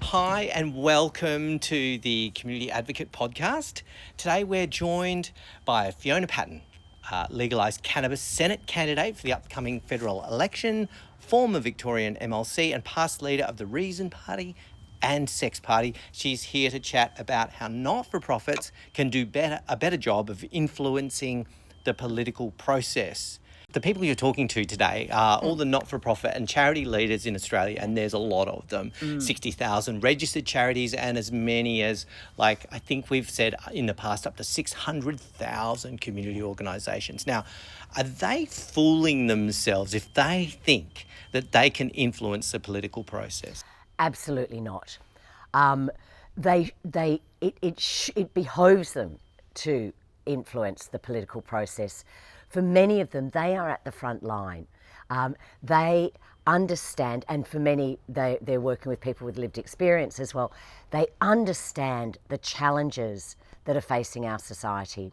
Hi and welcome to the Community Advocate podcast. Today we're joined by Fiona Patten, Legalise Cannabis Senate candidate for the upcoming federal election, former Victorian MLC and past leader of the Reason Party and Sex Party. She's here to chat about how not-for-profits can do a better job of influencing the political process. The people you're talking to today are all the not-for-profit and charity leaders in Australia, and there's a lot of them. 60,000 registered charities and as many as, I think we've said in the past, up to 600,000 community organisations. Now, are they fooling themselves if they think that they can influence the political process? Absolutely not. It behoves them to influence the political process. For many of them, they are at the front line. They understand, and for many, they're working with people with lived experience as well. They understand the challenges that are facing our society,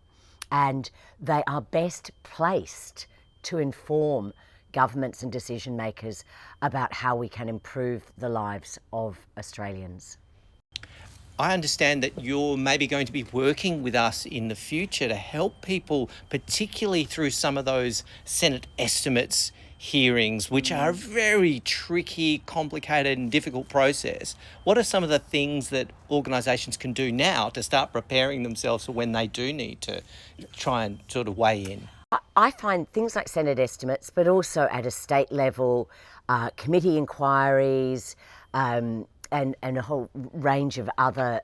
and they are best placed to inform governments and decision makers about how we can improve the lives of Australians. I understand that you're maybe going to be working with us in the future to help people, particularly through some of those Senate estimates hearings, which are a very tricky, complicated and difficult process. What are some of the things that organisations can do now to start preparing themselves for when they do need to try and sort of weigh in? I find things like Senate estimates, but also at a state level, committee inquiries, and a whole range of other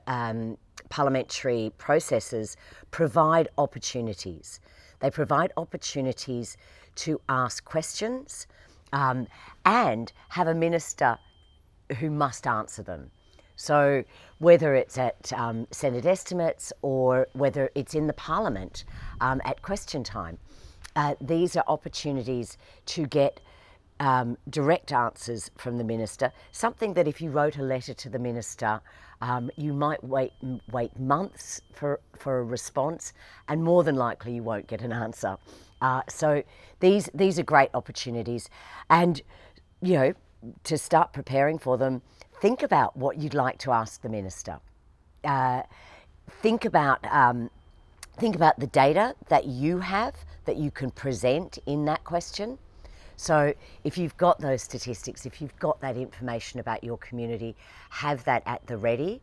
parliamentary processes provide opportunities. They provide opportunities to ask questions and have a minister who must answer them. So whether it's at Senate estimates or whether it's in the Parliament at question time, these are opportunities to get direct answers from the minister, something that if you wrote a letter to the minister, you might wait months for a response, and more than likely you won't get an answer. So these are great opportunities, and to start preparing for them, think about what you'd like to ask the minister. Think about the data that you have that you can present in that question. So if you've got those statistics, if you've got that information about your community, have that at the ready.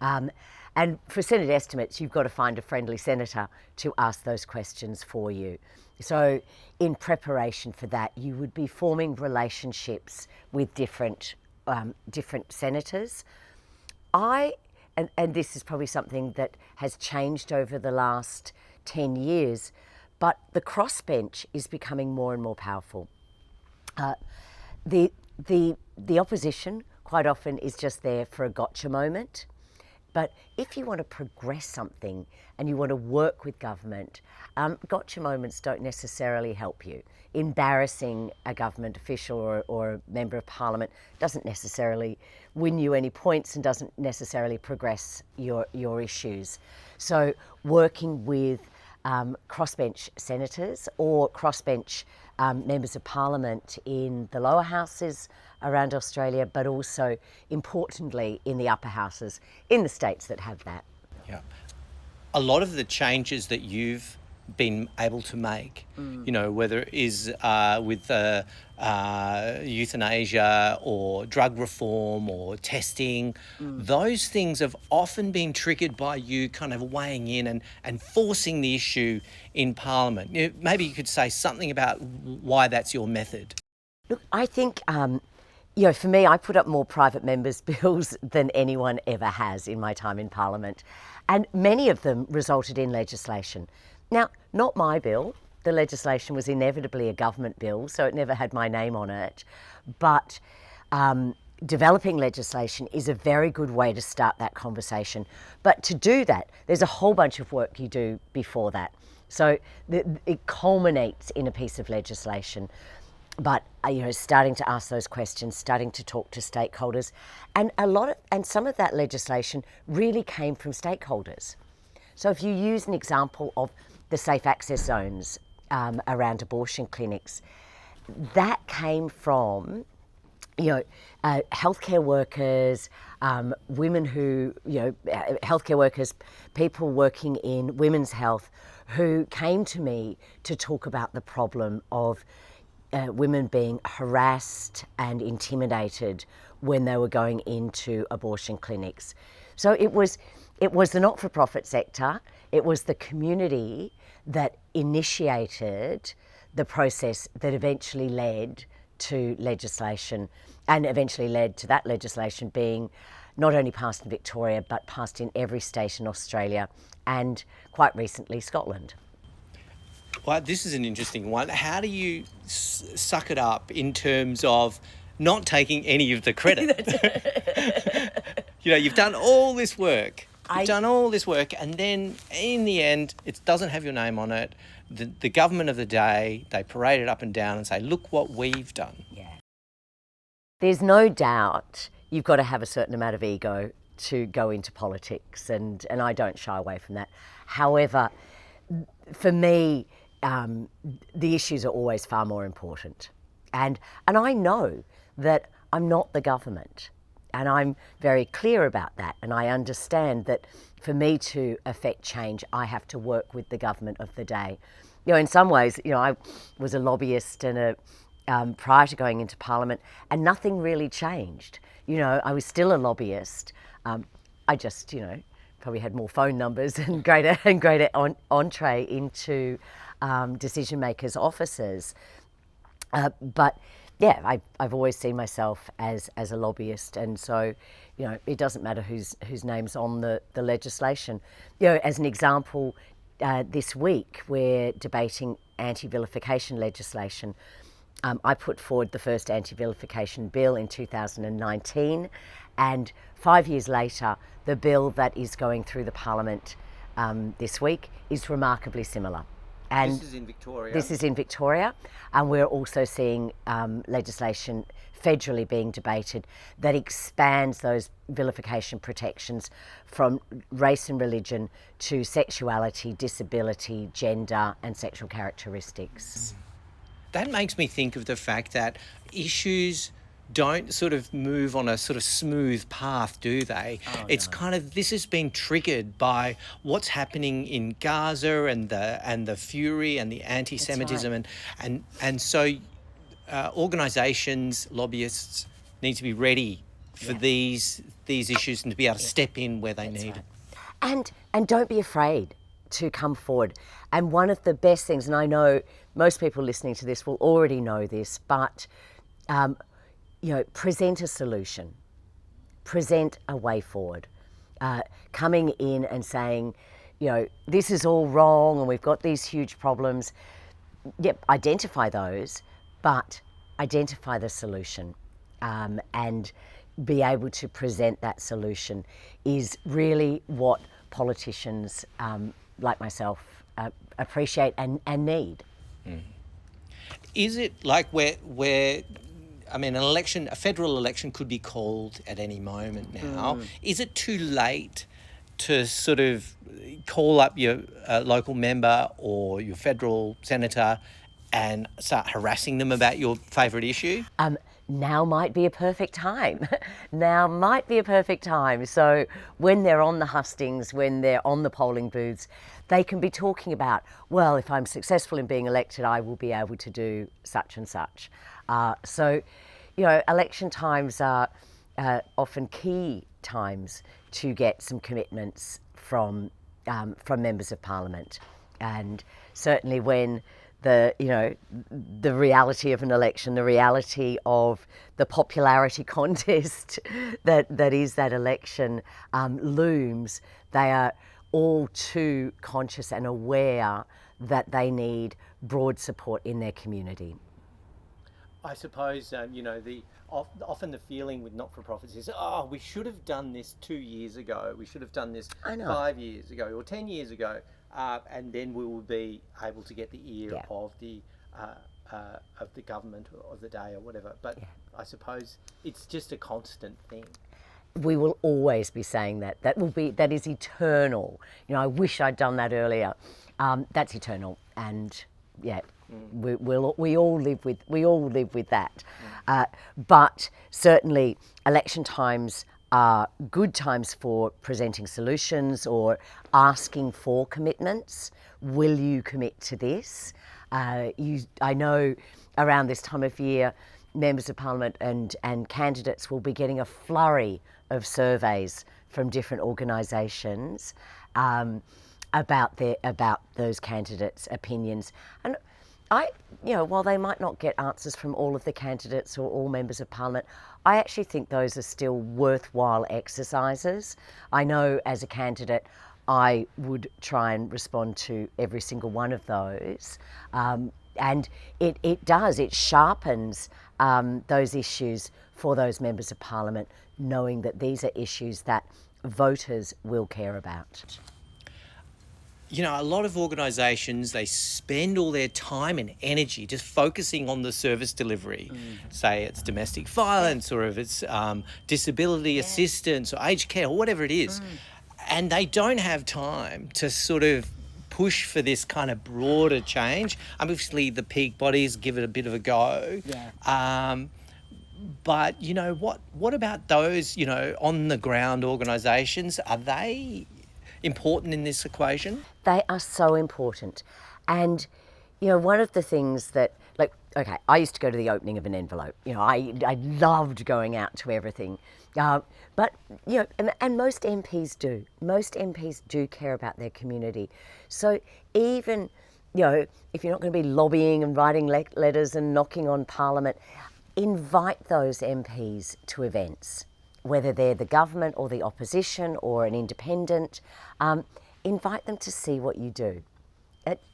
And for Senate estimates, you've got to find a friendly senator to ask those questions for you. So in preparation for that, you would be forming relationships with different senators. And this is probably something that has changed over the last 10 years, but the crossbench is becoming more and more powerful. The opposition quite often is just there for a gotcha moment. But if you want to progress something and you want to work with government, gotcha moments don't necessarily help you. Embarrassing a government official or a member of parliament doesn't necessarily win you any points and doesn't necessarily progress your issues. So working with crossbench senators or crossbench members of parliament in the lower houses around Australia, but also importantly in the upper houses in the states that have that. Yeah. A lot of the changes that you've been able to make, whether it is with euthanasia or drug reform or testing, those things have often been triggered by you kind of weighing in and forcing the issue in Parliament. Maybe you could say something about why that's your method. Look, I think, for me, I put up more private members' bills than anyone ever has in my time in Parliament, and many of them resulted in legislation. Now, not my bill. The legislation was inevitably a government bill, so it never had my name on it. But developing legislation is a very good way to start that conversation. But to do that, there's a whole bunch of work you do before that. So it culminates in a piece of legislation. But starting to ask those questions, starting to talk to stakeholders, and some of that legislation really came from stakeholders. So if you use an example of the safe access zones around abortion clinics, that came from, healthcare workers, women who, healthcare workers, people working in women's health, who came to me to talk about the problem of women being harassed and intimidated when they were going into abortion clinics. So it was the not-for-profit sector, it was the community that initiated the process that eventually led to legislation, and eventually led to that legislation being not only passed in Victoria but passed in every state in Australia and quite recently Scotland. Well, this is an interesting one. How do you suck it up in terms of not taking any of the credit? You've done all this work. And then in the end, it doesn't have your name on it. The government of the day, they parade it up and down and say, look what we've done. Yeah. There's no doubt you've got to have a certain amount of ego to go into politics, and I don't shy away from that. However, for me, the issues are always far more important. And I know that I'm not the government, and I'm very clear about that, and I understand that for me to affect change, I have to work with the government of the day. In some ways, I was a lobbyist and prior to going into Parliament, and nothing really changed. I was still a lobbyist. I just, probably had more phone numbers and greater entree into decision makers' offices. But yeah, I've always seen myself as a lobbyist, and so it doesn't matter whose name's on the legislation. As an example, this week we're debating anti-vilification legislation. I put forward the first anti-vilification bill in 2019, and 5 years later, the bill that is going through the Parliament this week is remarkably similar. And this is in Victoria. This is in Victoria, and we're also seeing legislation federally being debated that expands those vilification protections from race and religion to sexuality, disability, gender, and sexual characteristics. That makes me think of the fact that issues don't sort of move on a sort of smooth path, do they? It's kind of, this has been triggered by what's happening in Gaza and the fury and the anti-Semitism. Right. And so organisations, lobbyists need to be ready for these issues and to be able to step in where they need it. And don't be afraid to come forward. And one of the best things, and I know most people listening to this will already know this, but present a solution, present a way forward. Coming in and saying, this is all wrong and we've got these huge problems. Yep, identify those, but identify the solution, and be able to present that solution is really what politicians like myself appreciate and need. Mm. Is it like where a federal election could be called at any moment now. Is it too late to sort of call up your local member or your federal senator and start harassing them about your favourite issue? Now might be a perfect time. Now might be a perfect time. So when they're on the hustings, when they're on the polling booths, they can be talking about, well, if I'm successful in being elected, I will be able to do such and such. So, election times are often key times to get some commitments from members of Parliament, and certainly when the reality of an election, the reality of the popularity contest that is that election looms, they are all too conscious and aware that they need broad support in their community. I suppose, often the feeling with not-for-profits is, we should have done this 2 years ago, we should have done this 5 years ago or 10 years ago, and then we will be able to get the ear of the government of the day or whatever. But I suppose it's just a constant thing. We will always be saying that. That is eternal. I wish I'd done that earlier. That's eternal, and yeah, we all live with that. But certainly, election times are good times for presenting solutions or asking for commitments. Will you commit to this? I know around this time of year, members of parliament and candidates will be getting a flurry of surveys from different organisations about those candidates' opinions. And while they might not get answers from all of the candidates or all members of parliament, I actually think those are still worthwhile exercises. I know as a candidate, I would try and respond to every single one of those. And it sharpens those issues for those members of parliament, knowing that these are issues that voters will care about. You know, a lot of organisations, they spend all their time and energy just focusing on the service delivery. Say it's domestic violence, or if it's disability assistance or aged care or whatever it is. And they don't have time to sort of push for this kind of broader change. Obviously, the peak bodies give it a bit of a go. But, you know, what about those, you know, on the ground organisations? Are they important in this equation? They are so important. And, you know, one of the things that, like, okay, I used to go to the opening of an envelope. You know, I loved going out to everything. But, you know, and most MPs do. Most MPs do care about their community. So even, you know, if you're not going to be lobbying and writing letters and knocking on Parliament, invite those MPs to events, whether they're the government or the opposition or an independent. Invite them to see what you do.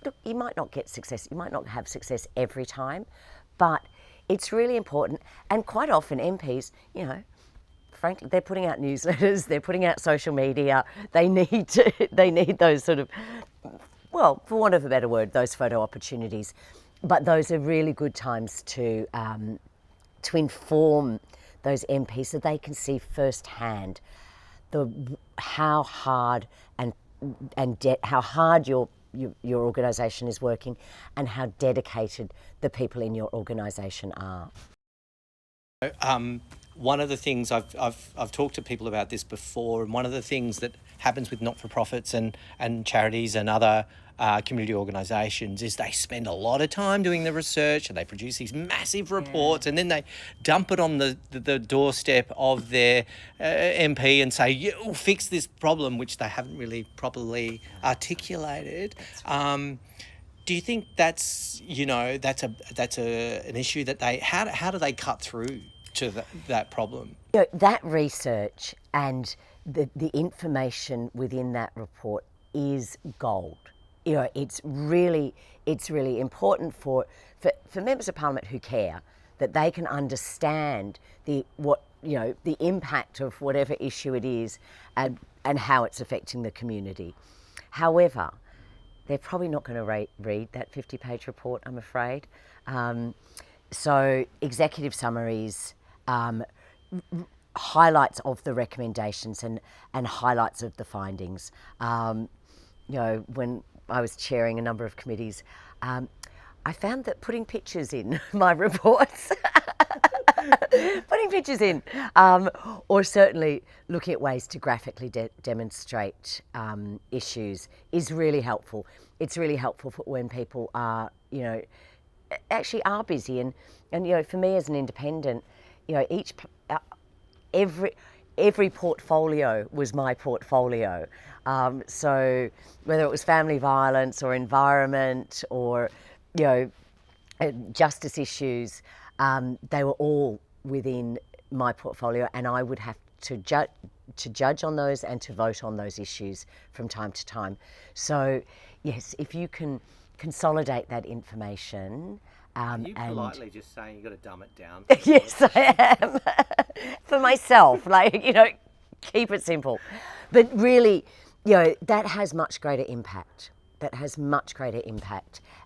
Look, you might not get success, you might not have success every time, but it's really important. And quite often MPs, you know, frankly, they're putting out newsletters, they're putting out social media, they need those sort of, well, for want of a better word, those photo opportunities. But those are really good times to inform those MPs so they can see firsthand how hard how hard your organisation is working and how dedicated the people in your organisation are. One of the things I've talked to people about this before, and one of the things that happens with not-for-profits and charities and other community organisations is they spend a lot of time doing the research and they produce these massive reports and then they dump it on the doorstep of their MP and say, you'll fix this problem, which they haven't really properly articulated. Do you think that's, you know, that's an issue that how do they cut through to that problem? You know, that research and the information within that report is gold. You know, it's really important for members of Parliament who care, that they can understand the impact of whatever issue it is and how it's affecting the community. However, they're probably not going to read that 50-page report, I'm afraid. So executive summaries, highlights of the recommendations and highlights of the findings. You know, when I was chairing a number of committees, I found that putting pictures in my reports, or certainly looking at ways to graphically demonstrate issues is really helpful. It's really helpful for when people are, you know, actually are busy. And you know, for me as an independent, you know, every portfolio was my portfolio. So whether it was family violence or environment or, you know, justice issues, they were all within my portfolio, and I would have to judge on those and to vote on those issues from time to time. So yes, if you can consolidate that information. You politely just saying you've got to dumb it down. Yes, I am. For myself, like, you know, keep it simple. But really, you know, that has much greater impact.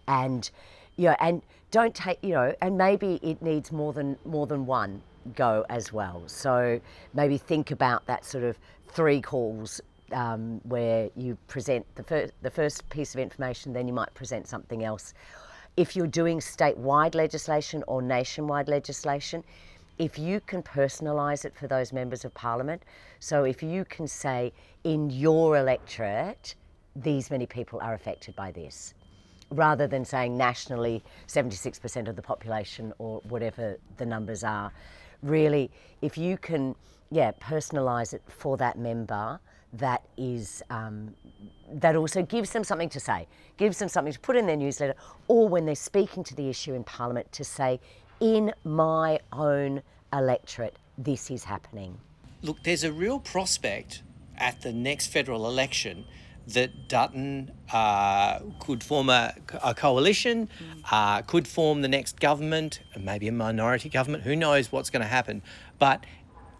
And, you know, and don't take, you know, and maybe it needs more than one go as well. So maybe think about that sort of 3 calls where you present the first piece of information, then you might present something else. if you're doing statewide legislation or nationwide legislation, if you can personalise it for those members of parliament, so if you can say in your electorate, these many people are affected by this, rather than saying nationally 76% of the population or whatever the numbers are. Really, if you can, personalise it for that member, that is, that also gives them something to say, gives them something to put in their newsletter, or when they're speaking to the issue in Parliament to say, in my own electorate, this is happening. Look, there's a real prospect at the next federal election that Dutton could form a coalition, could form the next government, maybe a minority government. Who knows what's going to happen? But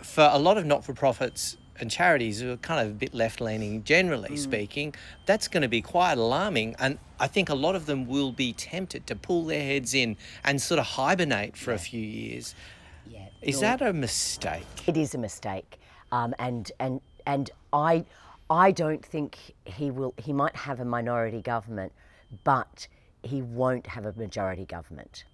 for a lot of not-for-profits and charities who are kind of a bit left-leaning, generally speaking, that's going to be quite alarming. And I think a lot of them will be tempted to pull their heads in and sort of hibernate for a few years. Yeah. Is that a mistake? It is a mistake, and I don't think he will. He might have a minority government, but he won't have a majority government.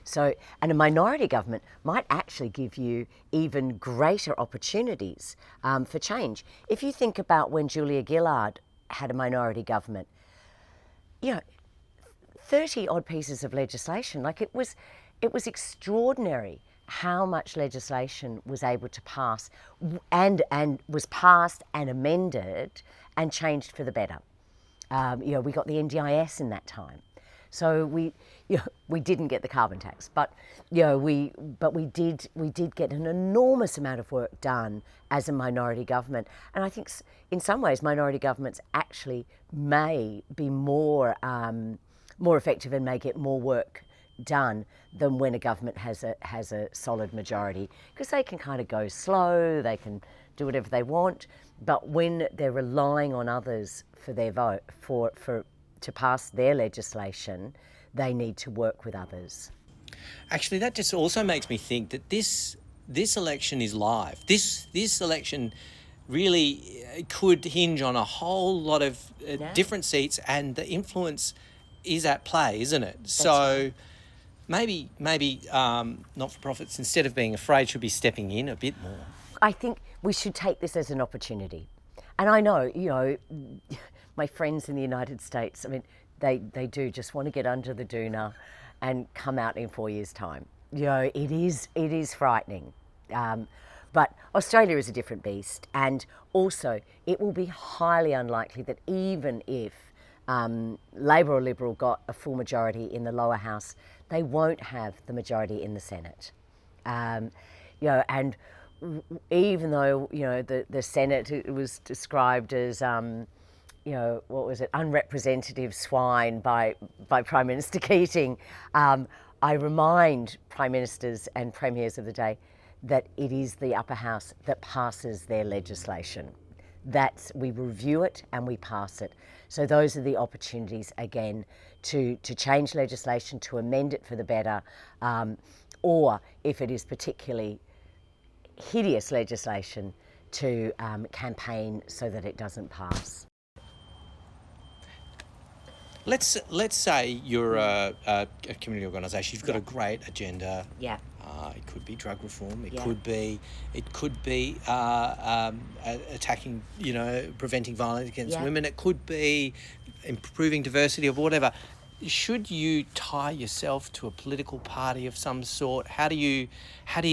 So, and a minority government might actually give you even greater opportunities for change. If you think about when Julia Gillard had a minority government, 30 odd pieces of legislation, like it was extraordinary how much legislation was able to pass and was passed and amended and changed for the better. We got the NDIS in that time. So we didn't get the carbon tax, but we did get an enormous amount of work done as a minority government. And I think in some ways minority governments actually may be more effective and may get more work done than when a government has a solid majority, because they can kind of go slow, they can do whatever they want, but when they're relying on others for their vote to pass their legislation, they need to work with others. Actually, that just also makes me think that this election is live. This election really could hinge on a whole lot of different seats, and the influence is at play, isn't it? That's right. Maybe not-for-profits, instead of being afraid, should be stepping in a bit more. I think we should take this as an opportunity. And I know, my friends in the United States, I mean, they do just want to get under the doona and come out in 4 years' time. It is frightening. But Australia is a different beast. And also, it will be highly unlikely that even if Labor or Liberal got a full majority in the lower house, they won't have the majority in the Senate. And even though, the Senate was described as, unrepresentative swine by Prime Minister Keating, I remind Prime Ministers and Premiers of the day that it is the upper house that passes their legislation. We review it and we pass it. So those are the opportunities, again, to change legislation, to amend it for the better, or if it is particularly hideous legislation, to campaign so that it doesn't pass. Let's say you're a community organisation. You've got a great agenda. Yeah. It could be drug reform. It could be attacking, preventing violence against women. It could be improving diversity or whatever. Should you tie yourself to a political party of some sort? How do you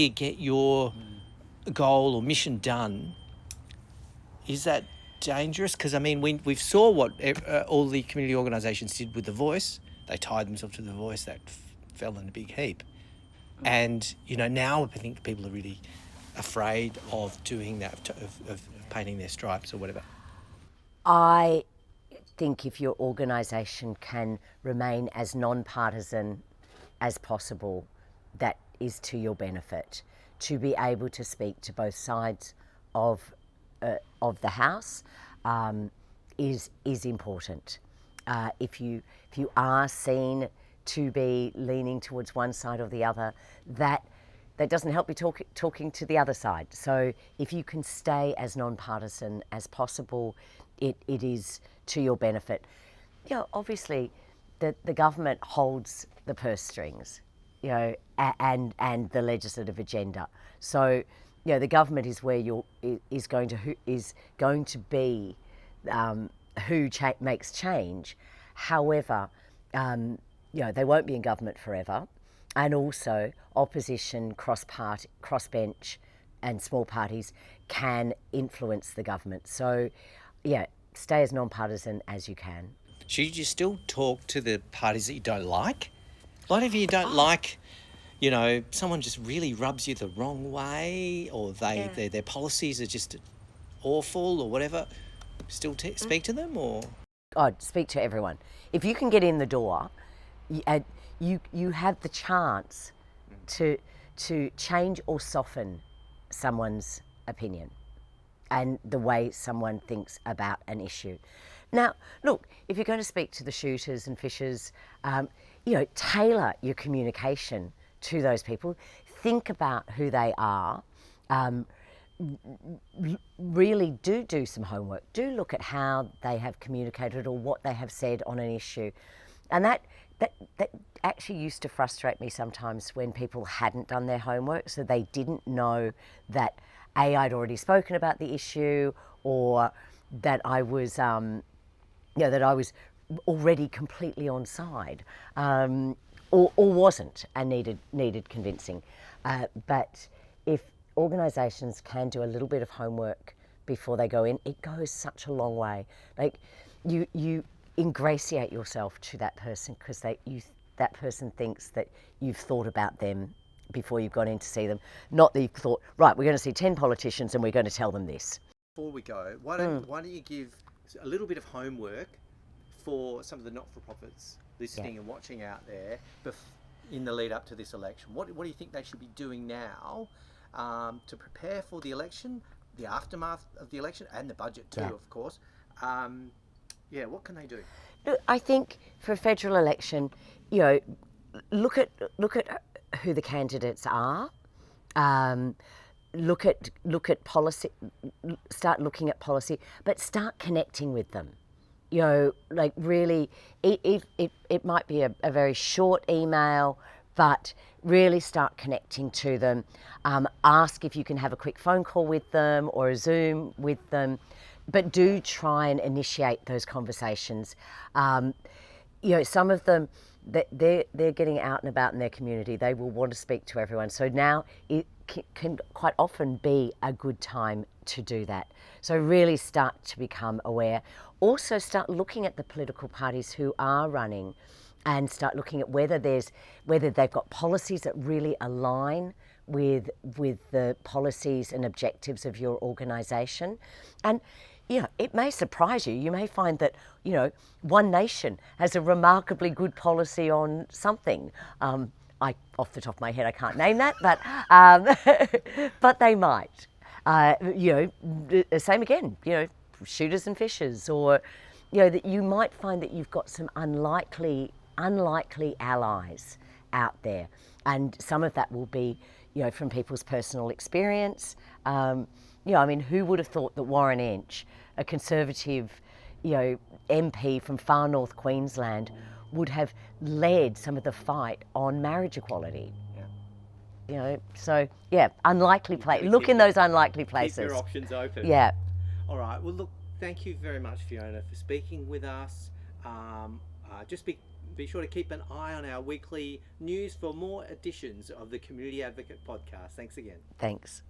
get your goal or mission done? Is that dangerous? Because, I mean, we saw what all the community organisations did with The Voice. They tied themselves to The Voice. That fell in a big heap. And, now I think people are really afraid of doing that, of painting their stripes or whatever. I think if your organisation can remain as non-partisan as possible, that is to your benefit. To be able to speak to both sides of the House is important. If you are seen to be leaning towards one side or the other, that doesn't help you talking to the other side. So if you can stay as non-partisan as possible, it is to your benefit. Obviously, the government holds the purse strings, and the legislative agenda. So, the government is where is going to be who makes change. However, they won't be in government forever, and also opposition, crossbench, and small parties can influence the government. So, stay as non-partisan as you can. Should you still talk to the parties that you don't like? Like if you don't like, someone just really rubs you the wrong way, or their policies are just awful or whatever, still speak to them, or? I'd speak to everyone. If you can get in the door, you have the chance to change or soften someone's opinion and the way someone thinks about an issue. Now, look, if you're going to speak to the shooters and fishers, tailor your communication to those people. Think about who they are. Really do some homework. Do look at how they have communicated or what they have said on an issue. And that actually used to frustrate me sometimes when people hadn't done their homework, so they didn't know that I'd already spoken about the issue, or that I was already completely on side, or wasn't, and needed convincing. But if organisations can do a little bit of homework before they go in, it goes such a long way. Like you ingratiate yourself to that person because that person thinks that you've thought about them before you've gone in to see them, not that you've thought, right, we're going to see 10 politicians and we're going to tell them this. Before we go, why don't you give a little bit of homework for some of the not-for-profits listening and watching out there in the lead up to this election? What do you think they should be doing now to prepare for the election, the aftermath of the election, and the budget too, of course? What can they do? Look, I think for a federal election, look at who the candidates are. Look at policy. Start looking at policy, but start connecting with them. Like really, it might be a very short email, but really start connecting to them. Ask if you can have a quick phone call with them or a Zoom with them, but do try and initiate those conversations. Some of them, they're getting out and about in their community. They will want to speak to everyone. So now it can quite often be a good time to do that. So really start to become aware. Also start looking at the political parties who are running, and start looking at whether they've got policies that really align with the policies and objectives of your organisation. And it may surprise you. You may find that, One Nation has a remarkably good policy on something. Off the top of my head, I can't name that, but they might. Same again, shooters and fishers, or, that you might find that you've got some unlikely allies out there. And some of that will be, from people's personal experience. Who would have thought that Warren Inch, a Conservative, MP from far north Queensland, would have led some of the fight on marriage equality? Unlikely place. Look in those unlikely places. Keep your options open. Yeah. All right. Well, look, thank you very much, Fiona, for speaking with us. Just be sure to keep an eye on our weekly news for more editions of the Community Advocate podcast. Thanks again. Thanks.